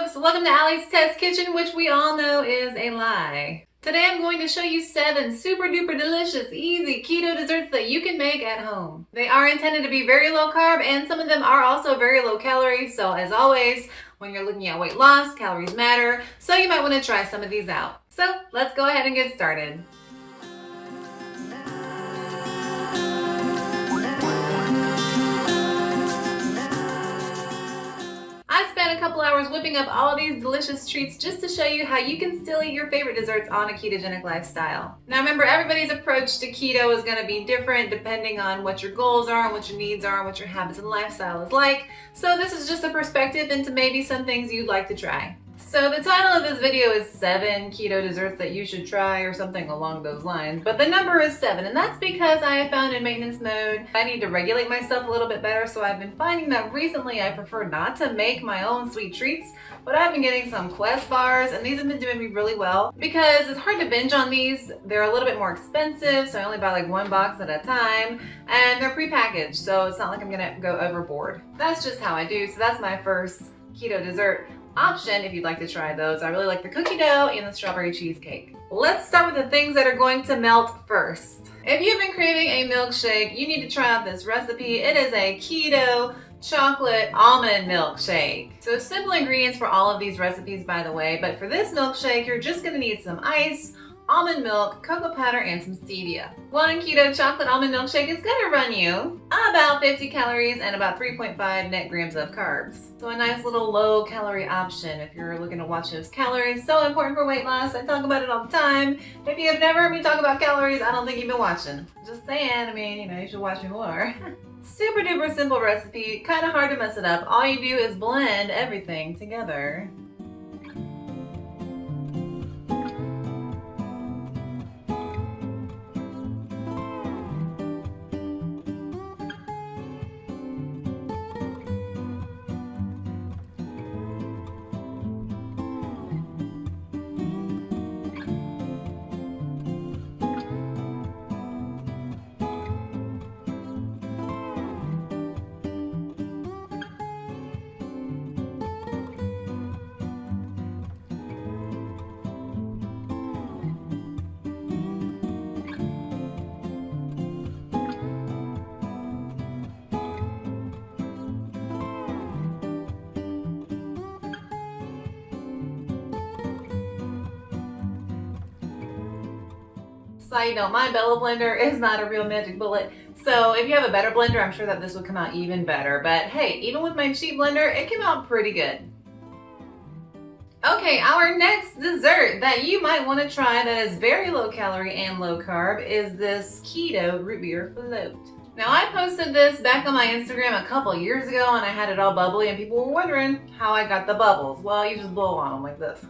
folks, welcome to Allie's Test Kitchen, which we all know is a lie. Today I'm going to show you 7 super duper delicious, easy keto desserts that you can make at home. They are intended to be very low carb and some of them are also very low calorie, so as always, when you're looking at weight loss, calories matter, so you might want to try some of these out. So let's go ahead and get started. I spent a couple hours whipping up all of these delicious treats just to show you how you can still eat your favorite desserts on a ketogenic lifestyle. Now remember, everybody's approach to keto is going to be different depending on what your goals are and what your needs are and what your habits and lifestyle is like. So this is just a perspective into maybe some things you'd like to try. So the title of this video is 7 keto desserts that you should try or something along those lines, but the number is 7, and that's because I have found in maintenance mode I need to regulate myself a little bit better. So I've been finding that recently I prefer not to make my own sweet treats, but I've been getting some Quest bars and these have been doing me really well because it's hard to binge on these. They're a little bit more expensive, so I only buy like 1 box at a time, and they're prepackaged, so it's not like I'm gonna go overboard. That's just how I do. So that's my first keto dessert option if you'd like to try those. I really like the cookie dough and the strawberry cheesecake. Let's start with the things that are going to melt first. If you've been craving a milkshake, you need to try out this recipe. It is a keto chocolate almond milkshake. So simple ingredients for all of these recipes, by the way, but for this milkshake, you're just gonna need some ice, almond milk, cocoa powder, and some stevia. 1 keto chocolate almond milkshake is gonna run you about 50 calories and about 3.5 net grams of carbs. So a nice little low calorie option if you're looking to watch those calories. So important for weight loss. I talk about it all the time. If you have never heard me talk about calories, I don't think you've been watching. Just saying, I mean, you should watch me more. Super duper simple recipe, kind of hard to mess it up. All you do is blend everything together. Side note, my Bella blender is not a real magic bullet, so if you have a better blender, I'm sure that this would come out even better. But hey, even with my cheap blender, it came out pretty good. Okay, our next dessert that you might want to try that is very low calorie and low carb is this keto root beer float. Now I posted this back on my Instagram a couple years ago and I had it all bubbly and people were wondering how I got the bubbles. Well, you just blow on them like this.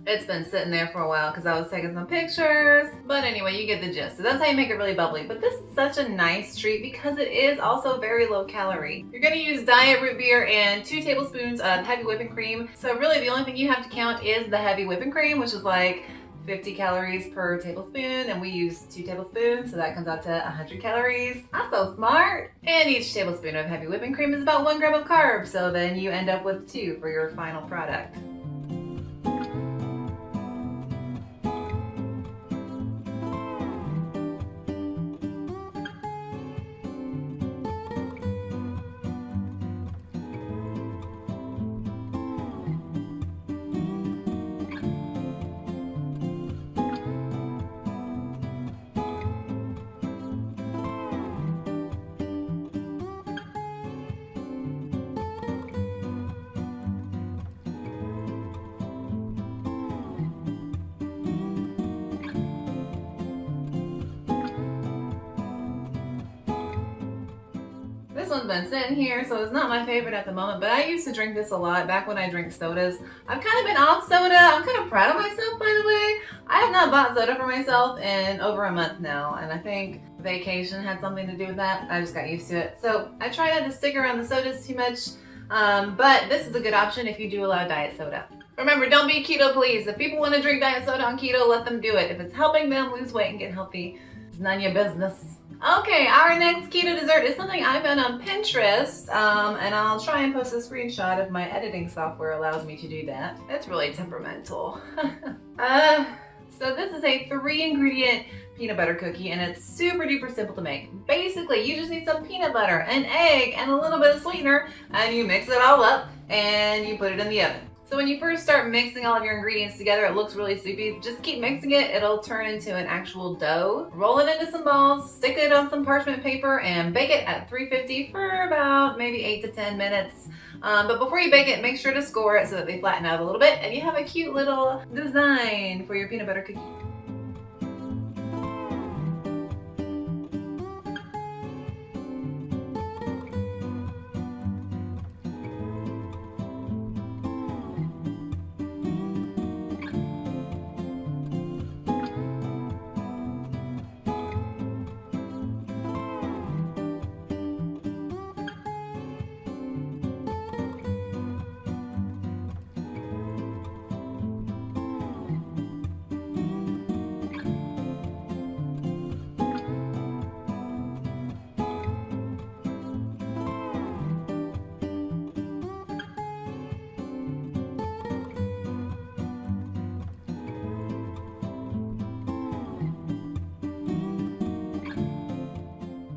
It's been sitting there for a while because I was taking some pictures. But anyway, you get the gist. So that's how you make it really bubbly. But this is such a nice treat because it is also very low calorie. You're going to use diet root beer and 2 tablespoons of heavy whipping cream. So really the only thing you have to count is the heavy whipping cream, which is like 50 calories per tablespoon, and we use 2 tablespoons, so that comes out to 100 calories. I'm so smart. And each tablespoon of heavy whipping cream is about 1 gram of carbs, so then you end up with 2 for your final product. This one's been sitting here, so it's not my favorite at the moment, but I used to drink this a lot back when I drank sodas. I've kind of been off soda. I'm kind of proud of myself, by the way. I have not bought soda for myself in over a month now, and I think vacation had something to do with that. I just got used to it. So I try not to stick around the sodas too much, but this is a good option if you do allow diet soda. Remember, don't be keto please. If people want to drink diet soda on keto, let them do it. If it's helping them lose weight and get healthy, it's none of your business. Okay, our next keto dessert is something I found on Pinterest, and I'll try and post a screenshot if my editing software allows me to do that. It's really temperamental. So this is a 3-ingredient peanut butter cookie, and it's super duper simple to make. Basically, you just need some peanut butter, an egg, and a little bit of sweetener, and you mix it all up and you put it in the oven. So when you first start mixing all of your ingredients together, it looks really soupy. Just keep mixing it. It'll turn into an actual dough. Roll it into some balls, stick it on some parchment paper, and bake it at 350 for about maybe 8 to 10 minutes. But before you bake it, make sure to score it so that they flatten out a little bit, and you have a cute little design for your peanut butter cookie.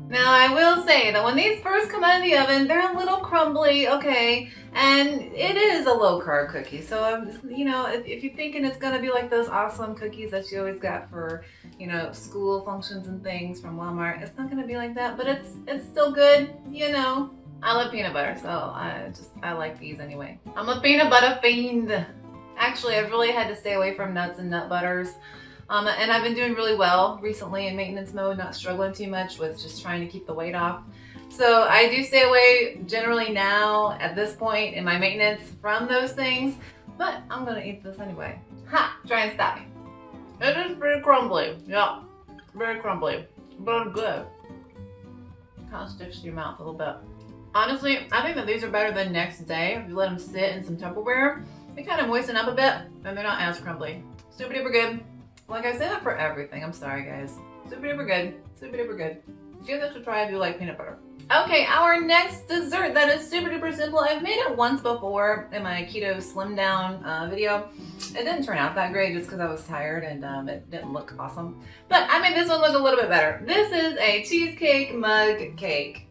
Now I will say that when these first come out of the oven, they're a little crumbly, okay, and it is a low carb cookie. So, you know, if you're thinking it's gonna be like those awesome cookies that you always got for, you know, school functions and things from Walmart, it's not gonna be like that, but it's still good, you know. I love peanut butter, so I like these anyway. I'm a peanut butter fiend. Actually, I've really had to stay away from nuts and nut butters. And I've been doing really well recently in maintenance mode, not struggling too much with just trying to keep the weight off. So I do stay away generally now at this point in my maintenance from those things, but I'm gonna eat this anyway. Ha! Try and stop me. It is pretty crumbly, yeah, very crumbly, but good. Kind of sticks to your mouth a little bit. Honestly, I think that these are better than next day. If you let them sit in some Tupperware, they kind of moisten up a bit and they're not as crumbly. Super duper good. Like I say that for everything. I'm sorry, guys. Super duper good. Super duper good. Give this a try if you like peanut butter. Okay, our next dessert that is super duper simple. I've made it once before in my keto slim down video. It didn't turn out that great just because I was tired and it didn't look awesome. But I made this one look a little bit better. This is a cheesecake mug cake.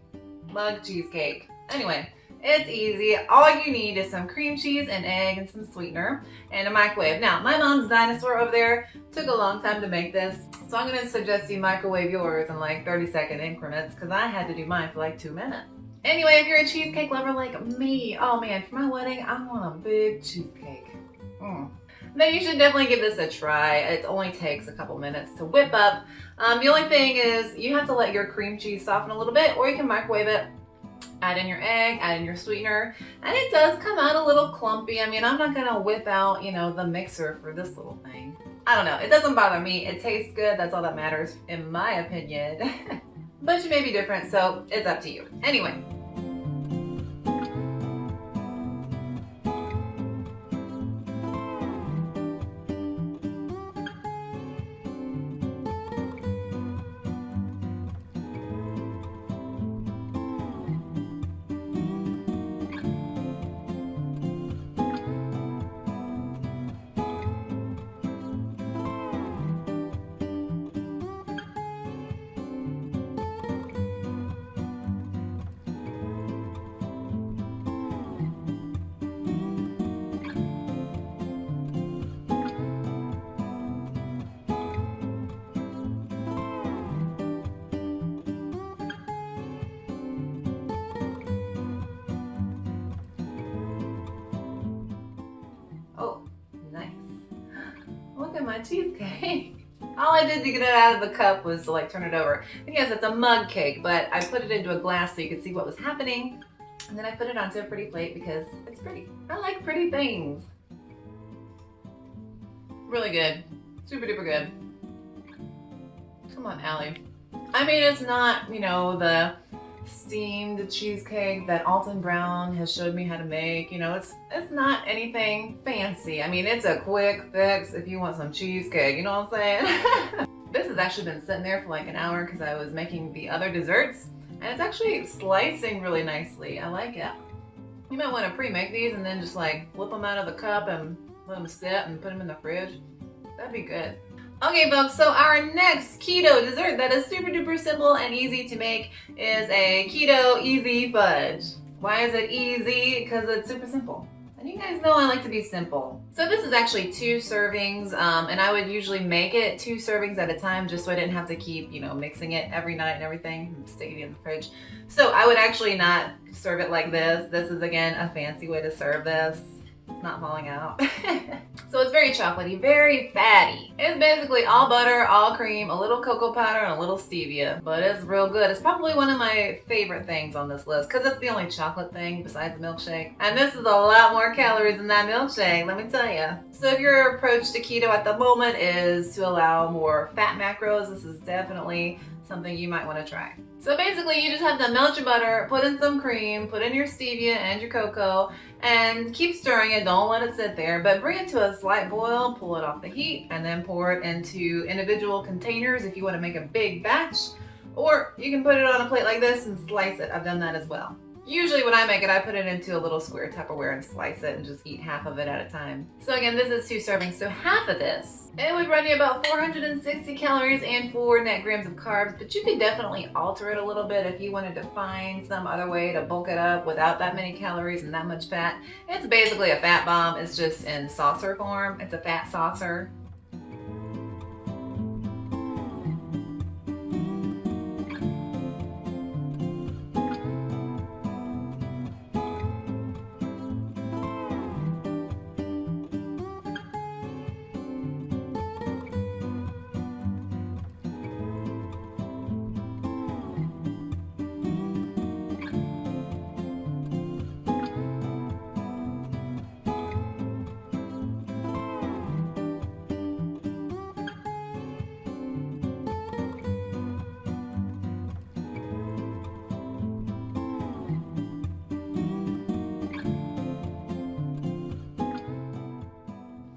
Mug cheesecake. Anyway, it's easy. All you need is some cream cheese, an egg, and some sweetener, and a microwave. Now, my mom's dinosaur over there took a long time to make this, so I'm going to suggest you microwave yours in like 30-second increments because I had to do mine for like 2 minutes. Anyway, if you're a cheesecake lover like me, oh man, for my wedding, I want a big cheesecake. Then you should definitely give this a try. It only takes a couple minutes to whip up. The only thing is you have to let your cream cheese soften a little bit, or you can microwave it. Add in your egg, add in your sweetener, and it does come out a little clumpy. I mean, I'm not gonna whip out, you know, the mixer for this little thing. I don't know, it doesn't bother me. It tastes good, that's all that matters, in my opinion. But you may be different, so it's up to you. Anyway. Look at my cheesecake. All I did to get it out of the cup was to like turn it over. And yes, it's a mug cake, but I put it into a glass so you could see what was happening. And then I put it onto a pretty plate because it's pretty. I like pretty things. Really good. Super duper good. Come on, Allie. I mean, it's not, you know, the steamed cheesecake that Alton Brown has showed me how to make. You know, it's not anything fancy. I mean, it's a quick fix if you want some cheesecake, you know what I'm saying? This has actually been sitting there for like an hour because I was making the other desserts, and it's actually slicing really nicely. I like it. You might want to pre-make these and then just like flip them out of the cup and let them sit and put them in the fridge. That'd be good. Okay folks, so our next keto dessert that is super duper simple and easy to make is a keto easy fudge. Why is it easy? Because it's super simple. And you guys know I like to be simple. So this is actually 2 servings, and I would usually make it 2 servings at a time just so I didn't have to keep, you know, mixing it every night and everything and sticking it in the fridge. So I would actually not serve it like this. This is again a fancy way to serve this. It's not falling out. So it's very chocolatey, very fatty. It's basically all butter, all cream, a little cocoa powder, and a little stevia. But it's real good. It's probably one of my favorite things on this list because it's the only chocolate thing besides the milkshake. And this is a lot more calories than that milkshake, let me tell you. So if your approach to keto at the moment is to allow more fat macros, this is definitely something you might want to try. So basically you just have to melt your butter, put in some cream, put in your stevia and your cocoa, and keep stirring it. Don't let it sit there, but bring it to a slight boil, pull it off the heat, and then pour it into individual containers if you want to make a big batch, or you can put it on a plate like this and slice it. I've done that as well. Usually when I make it, I put it into a little square Tupperware and slice it and just eat half of it at a time. So again, this is 2 servings, so half of this, it would run you about 460 calories and 4 net grams of carbs, but you could definitely alter it a little bit if you wanted to find some other way to bulk it up without that many calories and that much fat. It's basically a fat bomb, it's just in saucer form. It's a fat saucer.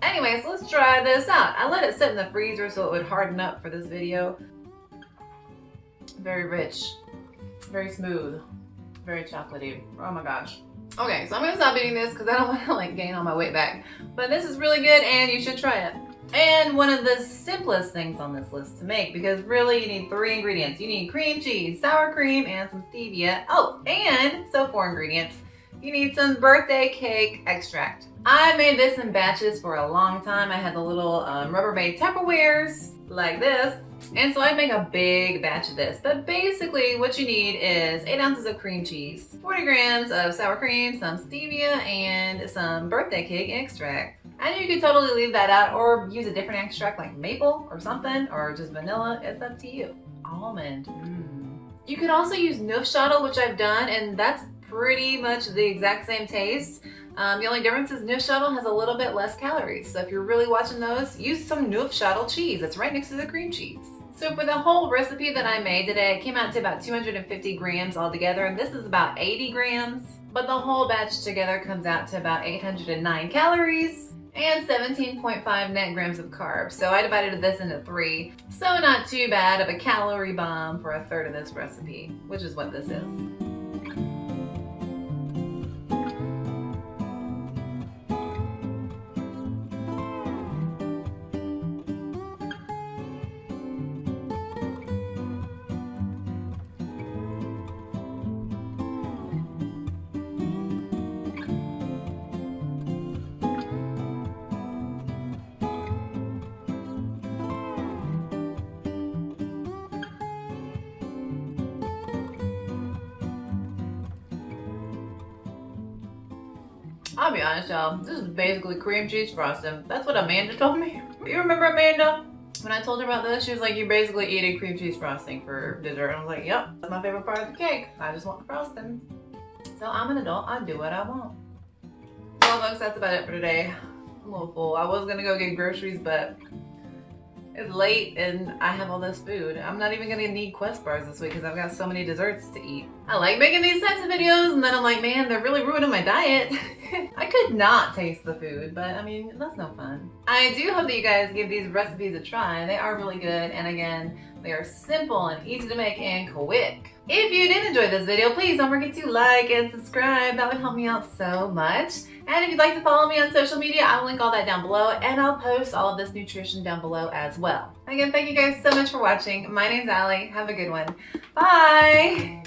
Anyways, let's try this out. I let it sit in the freezer so it would harden up for this video. Very rich, very smooth, very chocolatey. Oh my gosh. Okay, so I'm gonna stop eating this because I don't want to like gain all my weight back. But this is really good and you should try it. And one of the simplest things on this list to make, because really you need 3 ingredients. You need cream cheese, sour cream, and some stevia. Oh, and so 4 ingredients. You need some birthday cake extract. I made this in batches for a long time. I had the little Rubbermaid Tupperwares like this. And so I make a big batch of this. But basically what you need is 8 ounces of cream cheese, 40 grams of sour cream, some stevia, and some birthday cake extract. And you could totally leave that out or use a different extract like maple or something, or just vanilla. It's up to you. Almond. You could also use Neufchâtel, which I've done, and that's pretty much the exact same taste. The only difference is Neufchâtel has a little bit less calories. So if you're really watching those, use some Neufchâtel cheese. It's right next to the cream cheese. So for the whole recipe that I made today, it came out to about 250 grams altogether, and this is about 80 grams. But the whole batch together comes out to about 809 calories and 17.5 net grams of carbs. So I divided this into 3. So not too bad of a calorie bomb for a third of this recipe, which is what this is. I'll be honest, y'all, this is basically cream cheese frosting. That's what Amanda told me. You remember Amanda? When I told her about this, she was like, you're basically eating cream cheese frosting for dessert. And I was like, yep, that's my favorite part of the cake. I just want the frosting. So I'm an adult, I do what I want. Well folks, that's about it for today. I'm a little full. I was gonna go get groceries, but it's late and I have all this food. I'm not even gonna need Quest bars this week because I've got so many desserts to eat. I like making these types of videos, and then I'm like, man, they're really ruining my diet. I could not taste the food, but I mean, that's no fun. I do hope that you guys give these recipes a try. They are really good, and again, they are simple and easy to make and quick. If you did enjoy this video, please don't forget to like and subscribe. That would help me out so much. And if you'd like to follow me on social media, I'll link all that down below, and I'll post all of this nutrition down below as well. Again, thank you guys so much for watching. My name's Allie. Have a good one. Bye!